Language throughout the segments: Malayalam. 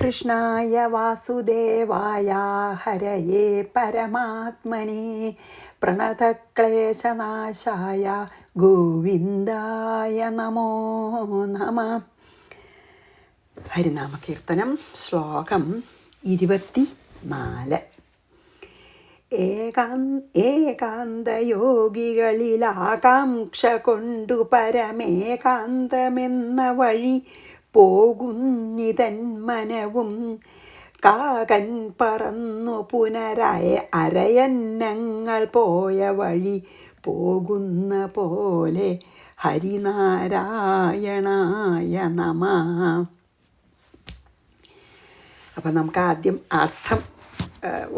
കൃഷ്ണായ വാസുദേവായ ഹരയേ പരമാത്മനെ പ്രണതക്ലേശനാശായ ഗോവിന്ദായ നമോ നമഃ. ഹരിനാമകീർത്തനം ശ്ലോകം 24. ഏകാന്തയോഗികളിൽ ആകാംക്ഷ കൊണ്ടു പരമേകാന്തമെന്ന വഴി പോകുന്നിതൻ മനവും കാകൻ പറന്നു അരയന്നങ്ങൾ പോയ വഴി പോകുന്ന പോലെ ഹരിനാരായണായ നമഃ. അപ്പം നമുക്ക് ആദ്യം അർത്ഥം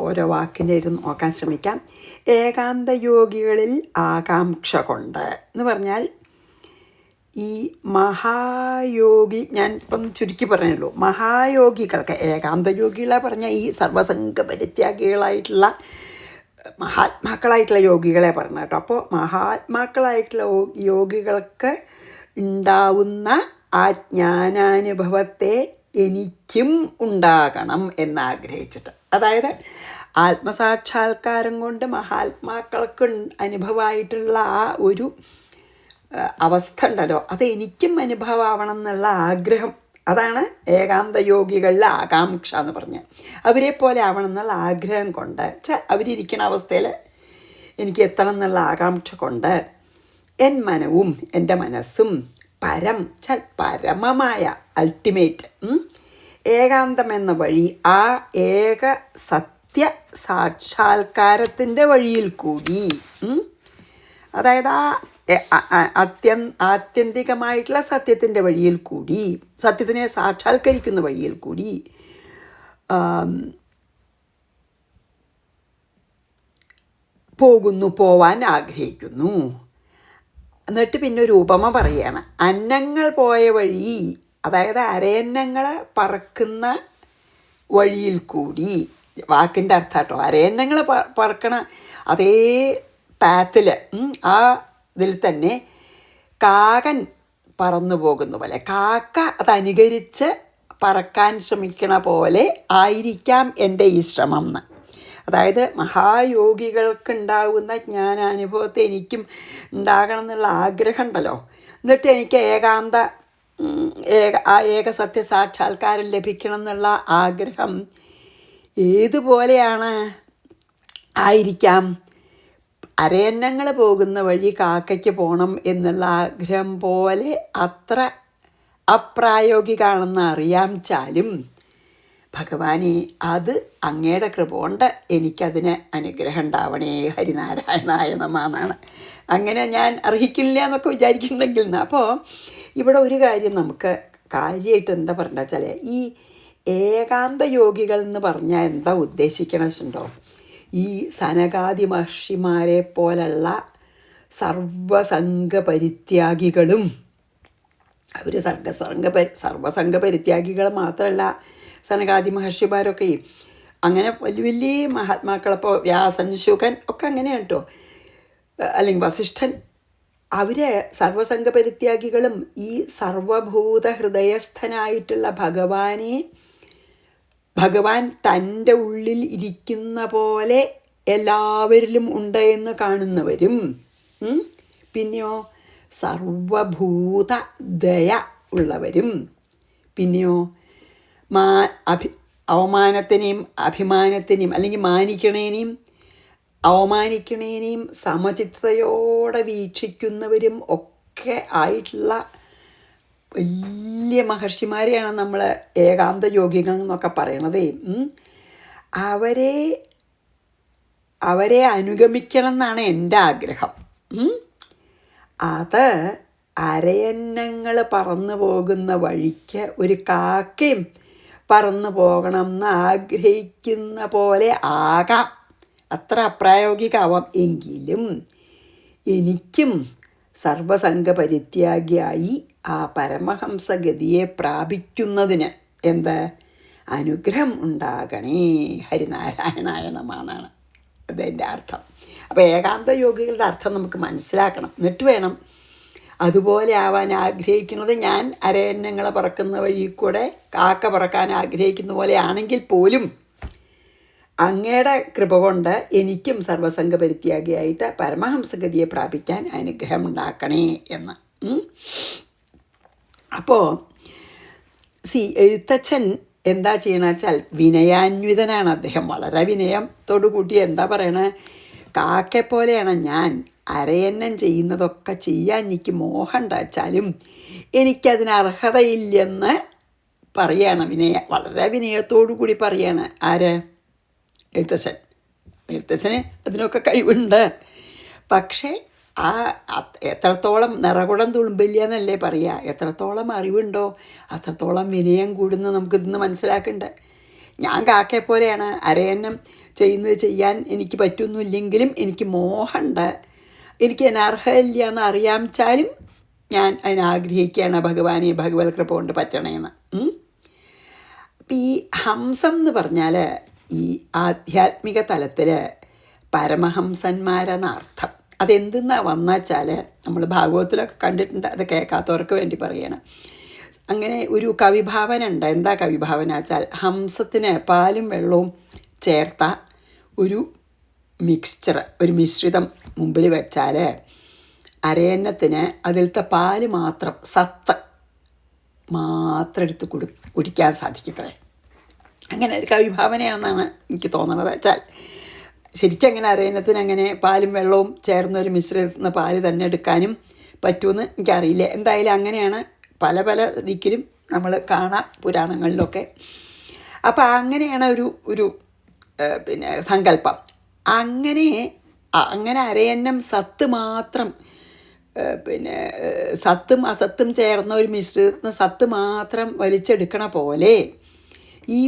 ഓരോ വാക്കിൻ്റെ ഇരുന്ന് നോക്കാൻ ശ്രമിക്കാം. ഏകാന്തയോഗികളിൽ ആകാംക്ഷ കൊണ്ട് എന്ന് പറഞ്ഞാൽ ഈ മഹായോഗി, ഞാൻ ഇപ്പം ചുരുക്കി പറഞ്ഞുള്ളൂ, മഹായോഗികൾക്ക് ഏകാന്തയോഗികളെ പറഞ്ഞാൽ ഈ സർവസംഘ പരിത്യാഗികളായിട്ടുള്ള മഹാത്മാക്കളായിട്ടുള്ള യോഗികളെ പറഞ്ഞു കേട്ടോ. അപ്പോൾ മഹാത്മാക്കളായിട്ടുള്ള യോഗികൾക്ക് ഉണ്ടാവുന്ന ആ ജ്ഞാനാനുഭവത്തെ എനിക്കും ഉണ്ടാകണം എന്നാഗ്രഹിച്ചിട്ട്, അതായത് ആത്മസാക്ഷാത്കാരം കൊണ്ട് മഹാത്മാക്കൾക്ക് അനുഭവമായിട്ടുള്ള ആ ഒരു അവസ്ഥ ഉണ്ടല്ലോ, അത് എനിക്കും അനുഭവമാവണം എന്നുള്ള ആഗ്രഹം. അതാണ് ഏകാന്തയോഗികളിലെ ആകാംക്ഷ എന്ന് പറഞ്ഞാൽ. അവരെ പോലെ ആവണം എന്നുള്ള ആഗ്രഹം കൊണ്ട് അവരിയ്ക്കുന്ന അവസ്ഥയിൽ എനിക്ക് എത്തണം എന്നുള്ള ആകാംക്ഷ കൊണ്ട് എൻ മനവും എൻ്റെ മനസ്സും പരമമായ അൾട്ടിമേറ്റ് ഏകാന്തം എന്ന വഴി, ആ ഏക സത്യ സാക്ഷാത്കാരത്തിൻ്റെ വഴിയിൽ കൂടി, അതായത് ആ ആത്യന്തികമായിട്ടുള്ള സത്യത്തിൻ്റെ വഴിയിൽ കൂടി, സത്യത്തിനെ സാക്ഷാത്കരിക്കുന്ന വഴിയിൽ കൂടി പോവാൻ ആഗ്രഹിക്കുന്നു. എന്നിട്ട് പിന്നെ ഒരു ഉപമ പറയുകയാണ്. അന്നങ്ങൾ പോയ വഴി, അതായത് അരയന്നങ്ങൾ പറക്കുന്ന വഴിയിൽ കൂടി, വാക്കിൻ്റെ അർത്ഥം കേട്ടോ, അരയന്നങ്ങൾ പറക്കണ അതേ പാത്തിൽ, ആ ഇതിൽ തന്നെ കാകൻ പറന്നു പോകുന്ന പോലെ, കാക്ക അതനുകരിച്ച് പറക്കാൻ ശ്രമിക്കണ പോലെ ആയിരിക്കാം എൻ്റെ ഈ ശ്രമം എന്ന്. അതായത് മഹായോഗികൾക്കുണ്ടാകുന്ന ജ്ഞാനാനുഭവത്തെ എനിക്കും ഉണ്ടാകണം എന്നുള്ള ആഗ്രഹം ഉണ്ടല്ലോ. എന്നിട്ട് എനിക്ക് ആ ഏകസത്യ സാക്ഷാത്കാരം ലഭിക്കണം എന്നുള്ള ആഗ്രഹം ഏതുപോലെയാണ് ആയിരിക്കാം? അരയന്നങ്ങൾ പോകുന്ന വഴി കാക്കയ്ക്ക് പോകണം എന്നുള്ള ആഗ്രഹം പോലെ അത്ര അപ്രായോഗികമാണെന്ന് അറിയാംച്ചാലും ഭഗവാനെ, അത് അങ്ങയുടെ കൃപ കൊണ്ട് എനിക്കതിന് അനുഗ്രഹം ഉണ്ടാവണേ ഹരിനാരായണായ നമഃ എന്നാണ്. അങ്ങനെ ഞാൻ അർഹിക്കില്ല എന്നൊക്കെ വിചാരിക്കുന്നുണ്ടെങ്കിൽ. അപ്പോൾ ഇവിടെ ഒരു കാര്യം നമുക്ക് കാര്യമായിട്ട് എന്താ പറഞ്ഞാൽ വെച്ചാൽ, ഈ ഏകാന്ത യോഗികൾ എന്ന് പറഞ്ഞാൽ എന്താ ഉദ്ദേശിക്കണമെന്നുണ്ടോ? ഈ സനകാദി മഹർഷിമാരെ പോലുള്ള സർവസംഘ പരിത്യാഗികളും, അവർ സർവസംഘ പരിത്യാഗികൾ മാത്രമല്ല, സനകാദി മഹർഷിമാരൊക്കെ അങ്ങനെ വലിയ വലിയ മഹാത്മാക്കളപ്പോൾ വ്യാസൻ, ശുകൻ ഒക്കെ അങ്ങനെയാണ് കേട്ടോ, അല്ലെങ്കിൽ വസിഷ്ഠൻ, അവർ സർവസംഘ പരിത്യാഗികളും ഈ സർവഭൂത ഹൃദയസ്ഥനായിട്ടുള്ള ഭഗവാൻ തൻ്റെ ഉള്ളിൽ ഇരിക്കുന്ന പോലെ എല്ലാവരിലും ഉണ്ട് എന്ന് കാണുന്നവരും, പിന്നെയോ സർവഭൂത ദയ ഉള്ളവരും, പിന്നെയോ അവമാനത്തിനെയും അഭിമാനത്തിനെയും അല്ലെങ്കിൽ മാനിക്കണേനെയും അവമാനിക്കണേനെയും സമചിത്തതയോടെ വീക്ഷിക്കുന്നവരും ഒക്കെ ആയിട്ടുള്ള വലിയ മഹർഷിമാരെയാണ് നമ്മൾ ഏകാന്ത യോഗികൾ എന്നൊക്കെ പറയണതേ. അവരെ അനുഗമിക്കണം എന്നാണ് എൻ്റെ ആഗ്രഹം. അത് അരയന്നങ്ങൾ പറന്നു പോകുന്ന വഴിക്ക് ഒരു കാക്കയും പറന്നു പോകണം എന്ന് ആഗ്രഹിക്കുന്ന പോലെ ആകാം, അത്ര അപ്രായോഗികമാവാം. എങ്കിലും എനിക്കും സർവസംഘ പരിത്യാഗിയായി ആ പരമഹംസഗതിയെ പ്രാപിക്കുന്നതിന് എന്ത് അനുഗ്രഹം ഉണ്ടാകണേ ഹരിനാരായണായ നമഃ എന്നാണ് അതെൻ്റെ അർത്ഥം. അപ്പോൾ ഏകാന്ത യോഗികളുടെ അർത്ഥം നമുക്ക് മനസ്സിലാക്കണം. എന്നിട്ട് വേണം അതുപോലെ ആവാൻ ആഗ്രഹിക്കുന്നത് ഞാൻ അരയന്നങ്ങളെ പറക്കുന്ന വഴി കൂടെ കാക്ക പറക്കാൻ ആഗ്രഹിക്കുന്ന പോലെ ആണെങ്കിൽ പോലും അങ്ങയുടെ കൃപ കൊണ്ട് എനിക്കും സർവസംഗ പരിത്യാഗിയായിട്ട് പരമഹംസഗതിയെ പ്രാപിക്കാൻ അനുഗ്രഹം ഉണ്ടാക്കണേ എന്ന്. അപ്പോൾ എഴുത്തച്ഛൻ എന്താ ചെയ്യണമെന്ന് വെച്ചാൽ വിനയാന്വിതനാണ് അദ്ദേഹം. വളരെ വിനയത്തോടു കൂട്ടി എന്താ പറയണേ, കാക്കെ പോലെയാണ് ഞാൻ, അരയന്നം ചെയ്യുന്നതൊക്കെ ചെയ്യാൻ എനിക്ക് മോഹം ഉണ്ടാച്ചാലും എനിക്കതിന് അർഹതയില്ലെന്ന് പറയാണ്. വളരെ വിനയത്തോടു കൂടി പറയാണ്. ആര്? എഴുത്തച്ഛന് അതിനൊക്കെ കഴിവുണ്ട്. പക്ഷേ എത്രത്തോളം നിറകുടം തുളുമ്പില്ല എന്നല്ലേ പറയുക, എത്രത്തോളം അറിവുണ്ടോ അത്രത്തോളം വിനയം കൂടുന്ന നമുക്കിന്ന് മനസ്സിലാക്കണ്ടേ. ഞാൻ കാക്കയെ പോലെയാണ്, അരയന്നം ചെയ്യുന്നത് ചെയ്യാൻ എനിക്ക് പറ്റുന്നില്ലെങ്കിലും എനിക്ക് മോഹമുണ്ട്, എനിക്ക് അനർഹമില്ല എന്ന് അറിയാമെച്ചാലും ഞാൻ അതിനാഗ്രഹിക്കുകയാണ് ഭഗവാനെ ഭഗവത് കൃപ കൊണ്ട് പറ്റണേന്ന്. അപ്പം ഈ ഹംസം എന്ന് പറഞ്ഞാൽ ഈ ആധ്യാത്മിക തലത്തിൽ പരമഹംസന്മാരെന്ന അർത്ഥം. അതെന്തെന്നാണ് വന്നുവെച്ചാൽ നമ്മൾ ഭാഗവതത്തിലൊക്കെ കണ്ടിട്ടുണ്ട്, അത് കേൾക്കാത്തവർക്ക് വേണ്ടി പറയണം. അങ്ങനെ ഒരു കവിഭാവന ഉണ്ട്. എന്താ കവിഭാവന വെച്ചാൽ, ഹംസത്തിന് പാലും വെള്ളവും ചേർത്ത ഒരു മിക്സ്ചർ, ഒരു മിശ്രിതം മുമ്പിൽ വെച്ചാൽ അരയന്നത്തിന് അതിലത്തെ പാല് മാത്രം, സത്ത് മാത്രം എടുത്ത് കുടിക്കാൻ സാധിക്കത്രേ. അങ്ങനെ ഒരു കവിഭാവനയാണെന്നാണ് എനിക്ക് തോന്നുന്നത്. വെച്ചാൽ ശരിക്കും അങ്ങനെ അരയന്നത്തിന് അങ്ങനെ പാലും വെള്ളവും ചേർന്നൊരു മിശ്രിതത്തിൽ നിന്ന് പാല് തന്നെ എടുക്കാനും പറ്റുമെന്ന് എനിക്കറിയില്ല. എന്തായാലും അങ്ങനെയാണ് പല പല ദിക്കിലും നമ്മൾ കാണാം പുരാണങ്ങളിലൊക്കെ. അപ്പോൾ അങ്ങനെയാണ് ഒരു സങ്കല്പം. അങ്ങനെ അരയന്നം സത്ത് മാത്രം, സത്തും അസത്തും ചേർന്ന ഒരു മിശ്രിതത്തിന് സത്ത് മാത്രം വലിച്ചെടുക്കണ പോലെ ഈ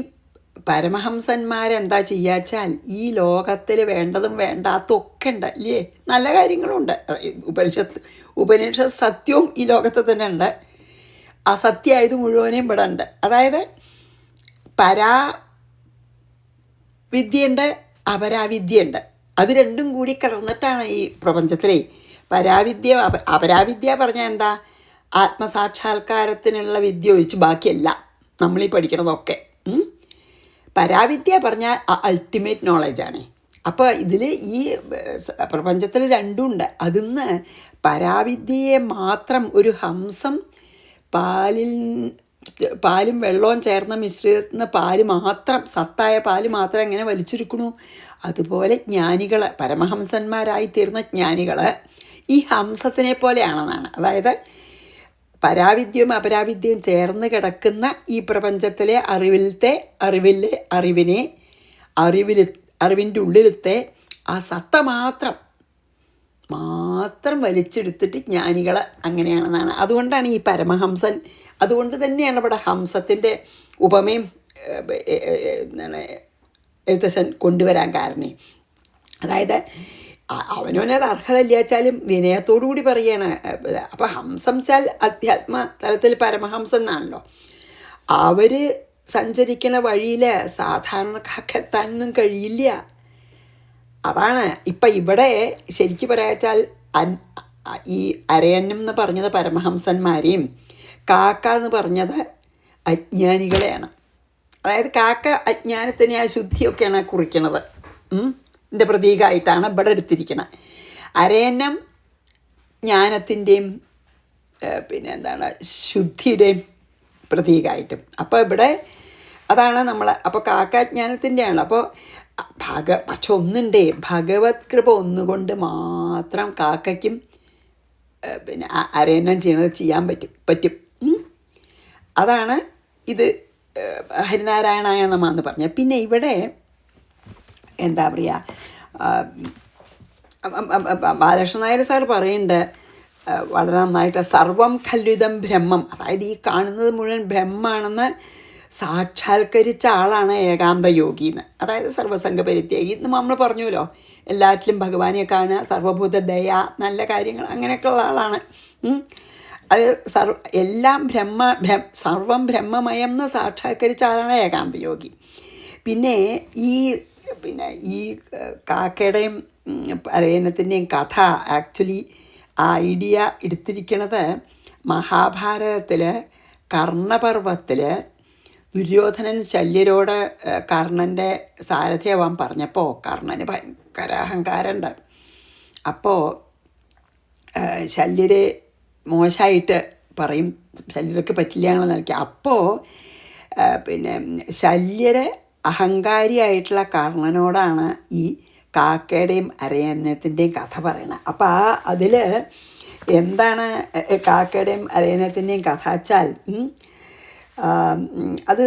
പരമഹംസന്മാരെന്താ ചെയ്യാച്ചാൽ ഈ ലോകത്തിൽ വേണ്ടതും വേണ്ടാത്തതൊക്കെ ഉണ്ട് ഇല്ലേ, നല്ല കാര്യങ്ങളുണ്ട്. ഉപനിഷത്ത് സത്യവും ഈ ലോകത്ത് തന്നെ ഉണ്ട്, അസത്യമായത് മുഴുവനും ഇവിടെ ഉണ്ട്. അതായത് പരാവിദ്യയുണ്ട്, അപരാവിദ്യയുണ്ട്. അത് രണ്ടും കൂടി കലർന്നിട്ടാണ് ഈ പ്രപഞ്ചത്തിലെ അപരാവിദ്യ പറഞ്ഞാൽ എന്താ, ആത്മസാക്ഷാത്കാരത്തിനുള്ള വിദ്യ ഒഴിച്ച് ബാക്കിയെല്ലാം നമ്മളീ പഠിക്കണതൊക്കെ. പരാവിദ്യ പറഞ്ഞാൽ അൾട്ടിമേറ്റ് നോളജാണ്. അപ്പോൾ ഇതിൽ ഈ പ്രപഞ്ചത്തിൽ രണ്ടും ഉണ്ട്. അതിന്ന് പരാവിദ്യയെ മാത്രം ഒരു ഹംസം പാലും വെള്ളവും ചേർന്ന മിശ്രിതത്തിൽ നിന്ന് പാല് മാത്രം, സത്തായ പാല് മാത്രം എങ്ങനെ വലിച്ചെടുക്കണു, അതുപോലെ ജ്ഞാനികൾ, പരമഹംസന്മാരായി തീർന്ന ജ്ഞാനികൾ ഈ ഹംസത്തിനെ പോലെയാണെന്നാണ്. അതായത് പരാവിദ്യയും അപരാവിദ്യയും ചേർന്ന് കിടക്കുന്ന ഈ പ്രപഞ്ചത്തിലെ അറിവിൻ്റെ ഉള്ളിലത്തെ ആ സത്ത മാത്രം വലിച്ചെടുത്തിട്ട് ജ്ഞാനികൾ അങ്ങനെയാണെന്നാണ്. അതുകൊണ്ടാണ് ഈ പരമഹംസൻ, അതുകൊണ്ട് തന്നെയാണ് ഇവിടെ ഹംസത്തിൻ്റെ ഉപമയും എഴുത്തച്ഛൻ കൊണ്ടുവരാൻ കാരണം. അതായത് അവനവനത് അർഹത ഇല്ലാച്ചാലും വിനയത്തോടു കൂടി പറയാണ്. അപ്പം ഹംസം ചാൽ അധ്യാത്മ തലത്തിൽ പരമഹംസം എന്നാണല്ലോ. അവർ സഞ്ചരിക്കണ വഴിയിൽ സാധാരണക്കാർക്ക് എത്താനൊന്നും കഴിയില്ല. അതാണ് ഇപ്പം ഇവിടെ ശരിക്കും പറയാച്ചാൽ ഈ അരയന്നം എന്ന് പറഞ്ഞത് പരമഹംസന്മാരെയും കാക്ക എന്ന് പറഞ്ഞത് അജ്ഞാനികളെയാണ്. അതായത് കാക്ക അജ്ഞാനത്തിനെ ആ ശുദ്ധിയൊക്കെയാണ് കുറിക്കണത്, ൻ്റെ പ്രതീകമായിട്ടാണ് ഇവിടെ എടുത്തിരിക്കുന്നത്. അരയന്നം ജ്ഞാനത്തിൻ്റെയും ശുദ്ധിയുടെയും പ്രതീകമായിട്ടും. അപ്പോൾ ഇവിടെ അതാണ് നമ്മൾ. അപ്പോൾ കാക്കാജ്ഞാനത്തിൻ്റെയാണ്. അപ്പോൾ പക്ഷെ ഒന്നുണ്ടേ, ഭഗവത് കൃപ ഒന്നുകൊണ്ട് മാത്രം കാക്കയ്ക്കും അരയന്നം ചെയ്യാൻ പറ്റും. അതാണ് ഇത് ഹരിനാരായണായ നമഃ എന്ന് പറഞ്ഞ. പിന്നെ ഇവിടെ എന്താ പറയുക, ബാലകൃഷ്ണൻ നായർ സാർ പറയുന്നുണ്ട് വളരെ നന്നായിട്ട്, സർവം ഖല്വിതം ബ്രഹ്മം, അതായത് ഈ കാണുന്നത് മുഴുവൻ ബ്രഹ്മാണെന്ന് സാക്ഷാത്കരിച്ച ആളാണ് ഏകാന്ത യോഗി എന്ന്. അതായത് സർവസംഗ പരിത്യാഗി എന്ന് നമ്മൾ പറഞ്ഞല്ലോ, എല്ലാറ്റിലും ഭഗവാനെ കാണുക, സർവഭൂത ദയ, നല്ല കാര്യങ്ങൾ, അങ്ങനെയൊക്കെയുള്ള ആളാണ്. അത് എല്ലാം സർവം ബ്രഹ്മമയം എന്ന് സാക്ഷാത്കരിച്ച ആളാണ് ഏകാന്ത യോഗി. പിന്നെ ഈ കാക്കയുടെയും അരയന്നത്തിൻ്റെയും കഥ ആക്ച്വലി ആ ഐഡിയ എടുത്തിരിക്കുന്നത് മഹാഭാരതത്തിൽ കർണപർവത്തിൽ ദുര്യോധനൻ ശല്യരോട് കർണൻ്റെ സാരഥിയാവാൻ പറഞ്ഞപ്പോൾ കർണന് ഭയങ്കര അഹങ്കാരമുണ്ട്. അപ്പോൾ ശല്യരെ മോശമായിട്ട് പറയും, ശല്യർക്ക് പറ്റില്ല എന്നുള്ള നിലയ്ക്ക്. അപ്പോൾ പിന്നെ ശല്യരെ അഹങ്കാരിയായിട്ടുള്ള കർണനോടാണ് ഈ കാക്കയുടെയും അരയന്നത്തിൻ്റെയും കഥ പറയണത്. അപ്പോൾ അതിൽ എന്താണ് കാക്കയുടെയും അരയന്നത്തിൻ്റെയും കഥ വെച്ചാൽ അത്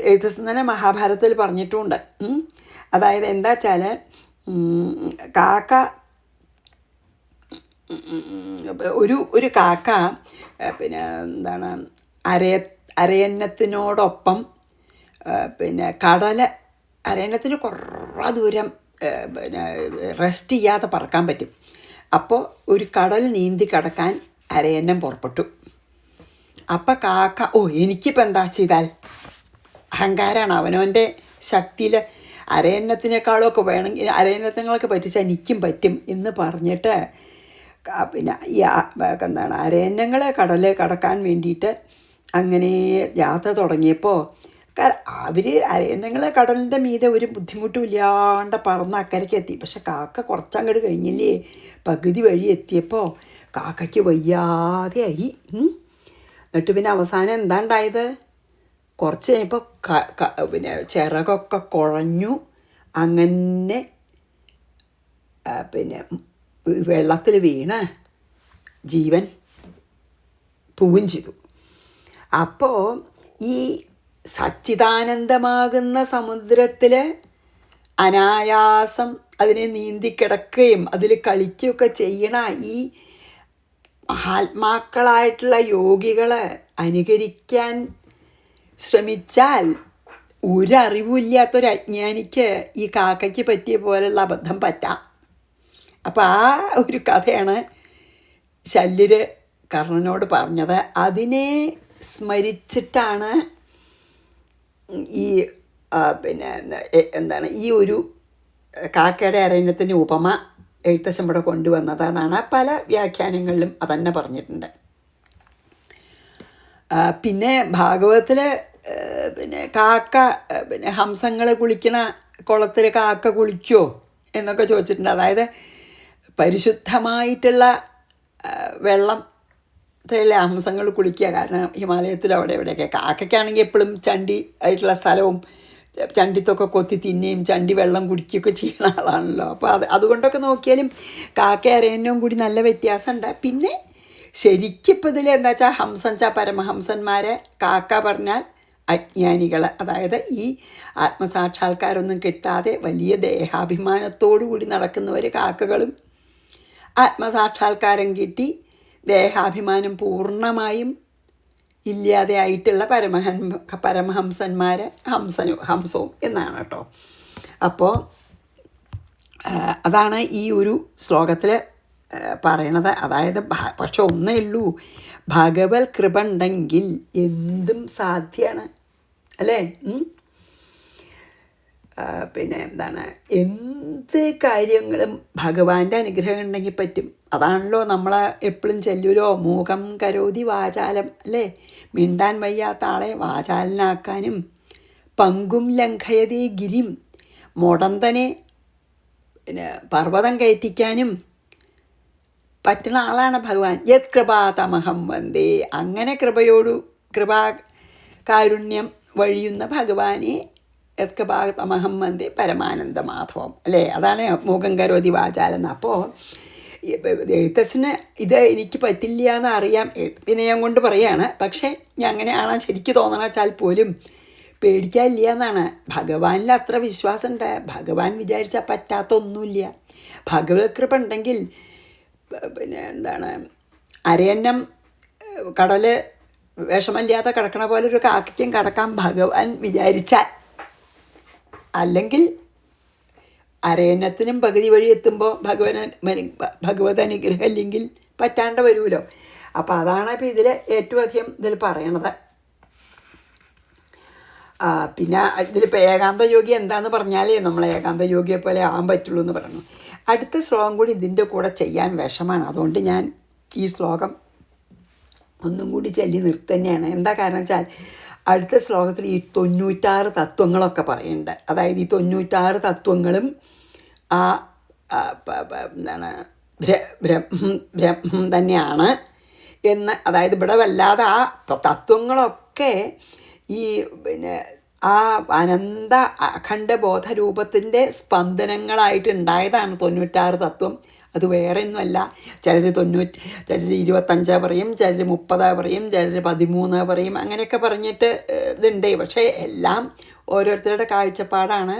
എഴുത്തച്ഛൻ തന്നെ മഹാഭാരതത്തിൽ പറഞ്ഞിട്ടുമുണ്ട്. അതായത് എന്താ വെച്ചാൽ കാക്ക ഒരു കാക്ക പിന്നെ എന്താണ് അരയന്നത്തിനോടൊപ്പം പിന്നെ അരയന്നത്തിന് കുറേ ദൂരം പിന്നെ റെസ്റ്റ് ചെയ്യാതെ പറക്കാൻ പറ്റും. അപ്പോൾ ഒരു കടൽ നീന്തി കടക്കാൻ അരയന്നം പുറപ്പെട്ടു. അപ്പം കാക്ക എനിക്കിപ്പോൾ എന്താ ചെയ്താൽ അഹങ്കാരമാണ്, അവനവൻ്റെ ശക്തിയിൽ അരയന്നത്തിനേക്കാളൊക്കെ വേണമെങ്കിൽ അരയന്നത്തിനൊക്കെ പറ്റിച്ചാൽ എനിക്കും പറ്റും എന്ന് പറഞ്ഞിട്ട് പിന്നെ ഈ എന്താണ് അരയന്നങ്ങളെ കടക്കാൻ വേണ്ടിയിട്ട് അങ്ങനെ യാത്ര തുടങ്ങിയപ്പോൾ അവർ അരയന്നങ്ങളെ കടലിൻ്റെ മീതെ ഒരു ബുദ്ധിമുട്ടും ഇല്ലാണ്ട് പറന്ന് അക്കരയ്ക്ക് എത്തി. പക്ഷെ കാക്ക കുറച്ചങ്ങോട്ട് കഴിഞ്ഞില്ലേ, പകുതി വഴി എത്തിയപ്പോൾ കാക്കയ്ക്ക് വയ്യാതെയായി. എന്നിട്ട് പിന്നെ അവസാനം എന്താ ഉണ്ടായത്, കുറച്ച് കഴിഞ്ഞപ്പോൾ പിന്നെ ചിറകൊക്കെ കുഴഞ്ഞു, അങ്ങനെ പിന്നെ വെള്ളത്തിൽ വീണ് ജീവൻ പോവുകയും ചെയ്തു. അപ്പോൾ ഈ സച്ചിദാനന്ദമാകുന്ന സമുദ്രത്തിൽ അനായാസം അതിനെ നീന്തിക്കിടക്കുകയും അതിൽ കളിക്കുകയൊക്കെ ചെയ്യണ ഈ മഹാത്മാക്കളായിട്ടുള്ള യോഗികളെ അനുകരിക്കാൻ ശ്രമിച്ചാൽ ഒരറിവുമില്ലാത്തൊരു അജ്ഞാനിക്ക് ഈ കാക്കയ്ക്ക് പറ്റിയ പോലെയുള്ള അബദ്ധം പറ്റാം. അപ്പോൾ ആ ഒരു കഥയാണ് ശല്യര് കർണനോട് പറഞ്ഞത്. അതിനെ സ്മരിച്ചിട്ടാണ് ഈ പിന്നെ എന്താണ് ഈ ഒരു കാക്കയുടെ അരയന്നത്തിൻ്റെ ഉപമ എഴുത്തച്ഛൻ ഇവിടെ കൊണ്ടുവന്നതെന്നാണ് പല വ്യാഖ്യാനങ്ങളിലും അതന്നെ പറഞ്ഞിട്ടുണ്ട്. പിന്നെ ഭാഗവതത്തിൽ പിന്നെ കാക്ക പിന്നെ ഹംസങ്ങൾ കുളിക്കണ കുളത്തിൽ കാക്ക കുളിക്കുമോ എന്നൊക്കെ ചോദിച്ചിട്ടുണ്ട്. അതായത് പരിശുദ്ധമായിട്ടുള്ള വെള്ളത്തിലെ ഹംസങ്ങൾ കുളിക്കുക. കാരണം ഹിമാലയത്തിലും അവിടെ എവിടെയൊക്കെ കാക്കയ്ക്കാണെങ്കിൽ എപ്പോഴും ചണ്ടി ആയിട്ടുള്ള സ്ഥലവും ചണ്ടിത്തൊക്കെ കൊത്തി തിന്നുകയും ചണ്ടി വെള്ളം കുടിക്കുകയൊക്കെ ചെയ്യുന്ന ആളാണല്ലോ. അപ്പോൾ അതുകൊണ്ടൊക്കെ നോക്കിയാലും കാക്ക അരയന്നവും കൂടി നല്ല വ്യത്യാസമുണ്ട്. പിന്നെ ശരിക്കും ഇപ്പോൾ ഇതിൽ എന്താ വെച്ചാൽ ഹംസൻ ച പരമഹംസന്മാരെ കാക്ക പറഞ്ഞാൽ അജ്ഞാനികൾ, അതായത് ഈ ആത്മസാക്ഷാത്കാരമൊന്നും കിട്ടാതെ വലിയ ദേഹാഭിമാനത്തോടു കൂടി നടക്കുന്നവർ കാക്കകളും, ആത്മസാക്ഷാത്കാരം കിട്ടി ദേഹാഭിമാനം പൂർണ്ണമായും ഇല്ലാതെ ആയിട്ടുള്ള പരമഹംസന്മാരെ ഹംസവും എന്നാണ് കേട്ടോ. അപ്പോൾ അതാണ് ഈ ഒരു ശ്ലോകത്തിൽ പറയണത്. അതായത് പക്ഷെ ഒന്നേ ഉള്ളൂ, ഭഗവത് കൃപ ഉണ്ടെങ്കിൽ എന്തും സാധ്യമാണ് അല്ലേ. പിന്നെ എന്താണ് എന്ത് കാര്യങ്ങളും ഭഗവാന്റെ അനുഗ്രഹം ഉണ്ടെങ്കിൽ പറ്റും. അതാണല്ലോ നമ്മളെ എപ്പോഴും ചെല്ലൂരോ മൂകം കരോതി വാചാലം അല്ലേ. മിണ്ടാൻ വയ്യാത്ത ആളെ വാചാലനാക്കാനും പങ്കും ലംഘയതി ഗിരിം മുടന്തനെ പിന്നെ പർവ്വതം കയറ്റിക്കാനും പറ്റുന്ന ആളാണ് ഭഗവാൻ. യത് കൃപാതമഹം വന്ദേ, അങ്ങനെ കാരുണ്യം വഴിയുന്ന ഭഗവാനെ യത് കൃപാതമഹം വന്ദേ പരമാനന്ദ മാധവം അല്ലേ. അതാണ് മൂകം കരോതി വാചാലം. അപ്പോൾ എഴുത്തച്ഛന് ഇത് എനിക്ക് പറ്റില്ല എന്ന് അറിയാം, വിനയം കൊണ്ട് പറയാണ്. പക്ഷേ ഞാൻ അങ്ങനെയാണ് ശരിക്കും തോന്നണ വെച്ചാൽ പോലും പേടിക്കാനില്ല എന്നാണ്. ഭഗവാനിൽ അത്ര വിശ്വാസമുണ്ട്. ഭഗവാൻ വിചാരിച്ചാൽ പറ്റാത്ത ഒന്നുമില്ല. ഭഗവത് കൃപ ഉണ്ടെങ്കിൽ പിന്നെ എന്താണ് അരയന്നം കടൽ വിഷമല്ലാതെ കിടക്കണ പോലെ ഒരു കാക്കയ്ക്കും കിടക്കാൻ ഭഗവാൻ വിചാരിച്ചാൽ. അല്ലെങ്കിൽ അരയന്നത്തിനും പകുതി വഴി എത്തുമ്പോൾ ഭഗവത് അനുഗ്രഹം ഇല്ലെങ്കിൽ പറ്റാണ്ട് വരുമല്ലോ. അപ്പോൾ അതാണ് ഇപ്പോൾ ഇതിൽ ഏറ്റവും അധികം ഇതിൽ പറയണത്. പിന്നെ ഇതിലിപ്പോൾ ഏകാന്ത യോഗി എന്താണെന്ന് പറഞ്ഞാലേ നമ്മൾ ഏകാന്ത യോഗിയെ പോലെ ആവാൻ പറ്റുള്ളൂ എന്ന് പറഞ്ഞു. അടുത്ത ശ്ലോകം കൂടി ഇതിൻ്റെ കൂടെ ചെയ്യാൻ വിഷമാണ്. അതുകൊണ്ട് ഞാൻ ഈ ശ്ലോകം ഒന്നും കൂടി ചൊല്ലി നിർത്തന്നെയാണ്. എന്താ കാരണം വെച്ചാൽ അടുത്ത ശ്ലോകത്തിൽ ഈ 96 തത്വങ്ങളൊക്കെ പറയുന്നുണ്ട്. അതായത് ഈ 96 തത്വങ്ങളും ആ എന്താണ് ബ്രഹ്മം തന്നെയാണ് എന്ന്, അതായത് ഇവിടെ വല്ലാതെ ആ തത്വങ്ങളൊക്കെ ഈ പിന്നെ ആ അനന്ത അഖണ്ഡബോധരൂപത്തിൻ്റെ സ്പന്ദനങ്ങളായിട്ടുണ്ടായതാണ് 96 തത്വം. അത് വേറെ ഒന്നുമല്ല. ചിലർ 25 പറയും, ചിലർ 30 പറയും, ചിലർ 13 പറയും, അങ്ങനെയൊക്കെ പറഞ്ഞിട്ട് ഇതുണ്ട്. പക്ഷേ എല്ലാം ഓരോരുത്തരുടെ കാഴ്ചപ്പാടാണ്.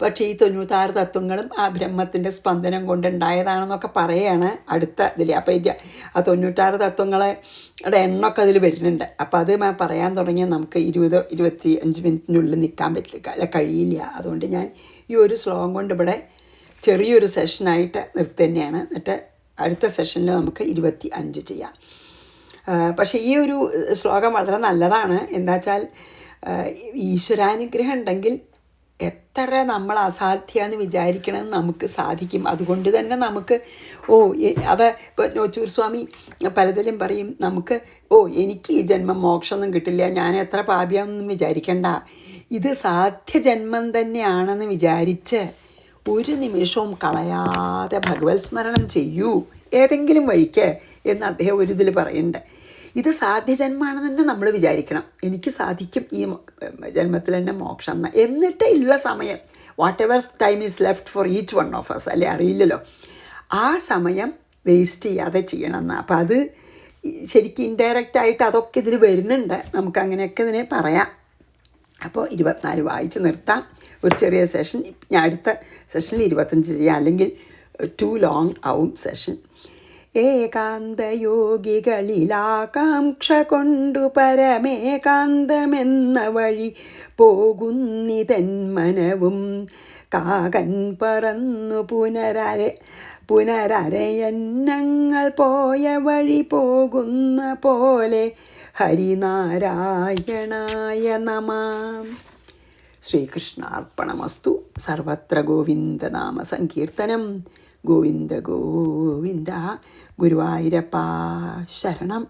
പക്ഷേ ഈ 96 തത്വങ്ങളും ആ ബ്രഹ്മത്തിൻ്റെ സ്പന്ദനം കൊണ്ടുണ്ടായതാണെന്നൊക്കെ പറയുകയാണ് അടുത്ത ഇതിൽ. അപ്പോൾ ആ 96 തത്വങ്ങളുടെ എണ്ണമൊക്കെ അതിൽ വരുന്നുണ്ട്. അപ്പോൾ അത് പറയാൻ തുടങ്ങിയാൽ നമുക്ക് 20-25 മിനിറ്റിനുള്ളിൽ നിൽക്കാൻ പറ്റില്ല, അല്ല കഴിയില്ല. അതുകൊണ്ട് ഞാൻ ഈ ഒരു ശ്ലോകം കൊണ്ട് ഇവിടെ ചെറിയൊരു സെഷനായിട്ട് നിർത്തുതന്നെയാണ്. എന്നിട്ട് അടുത്ത സെഷനിൽ നമുക്ക് 25 ചെയ്യാം. പക്ഷേ ഈ ഒരു ശ്ലോകം വളരെ നല്ലതാണ്. എന്താ വെച്ചാൽ ഈശ്വരാനുഗ്രഹം ഉണ്ടെങ്കിൽ എത്ര നമ്മൾ അസാധ്യമെന്ന് വിചാരിക്കണമെന്ന് നമുക്ക് സാധിക്കും. അതുകൊണ്ട് തന്നെ നമുക്ക് അത് ഇപ്പോൾ നോച്ചൂർ സ്വാമി പലതിലും പറയും, നമുക്ക് എനിക്ക് ഈ ജന്മം മോക്ഷമൊന്നും കിട്ടില്ല, ഞാൻ എത്ര പാപിയാണെന്നും വിചാരിക്കണ്ട. ഇത് സാധ്യജന്മം തന്നെയാണെന്ന് വിചാരിച്ച് ഒരു നിമിഷവും കളയാതെ ഭഗവത് സ്മരണം ചെയ്യൂ ഏതെങ്കിലും വഴിക്ക് എന്ന് അദ്ദേഹം ഒരു ഇതിൽ പറയുന്നുണ്ട്. ഇത് സാധ്യജന്മമാണെന്ന് തന്നെ നമ്മൾ വിചാരിക്കണം. എനിക്ക് സാധിക്കും ഈ ജന്മത്തിൽ തന്നെ മോക്ഷം എന്ന്. എന്നിട്ട് ഉള്ള സമയം whatever time is left for each one of us, അല്ലേ അറിയില്ലല്ലോ, ആ സമയം വേസ്റ്റ് ചെയ്യാതെ ചെയ്യണമെന്ന്. അപ്പോൾ അത് ശരിക്കും ഇൻഡയറക്റ്റായിട്ട് അതൊക്കെ ഇതിൽ വരുന്നുണ്ട്. നമുക്കങ്ങനെയൊക്കെ ഇതിനെ പറയാം. അപ്പോൾ 24 വായിച്ച് നിർത്താം. ഒരു ചെറിയ സെഷൻ ഞാൻ അടുത്ത സെഷനിൽ 25 ചെയ്യാം, അല്ലെങ്കിൽ ടു ലോങ് ആവും സെഷൻ. ഏകാന്തയോഗികളിലാകാംക്ഷ കൊണ്ടു പരമേകാന്തമെന്ന വഴി പോകുന്നിതൻ മനവും കാകൻ പറന്നു പുനരയന്നങ്ങൾ പോയ വഴി പോകുന്ന പോലെ ഹരിനാരായണായ നമഃ. ശ്രീകൃഷ്ണാർപ്പണമസ്തു. സർവത്ര ഗോവിന്ദനാമ സങ്കീർത്തനം. ഗോവിന്ദ ഗോവിന്ദ. ഗുരുവായൂരപ്പാ ശരണം.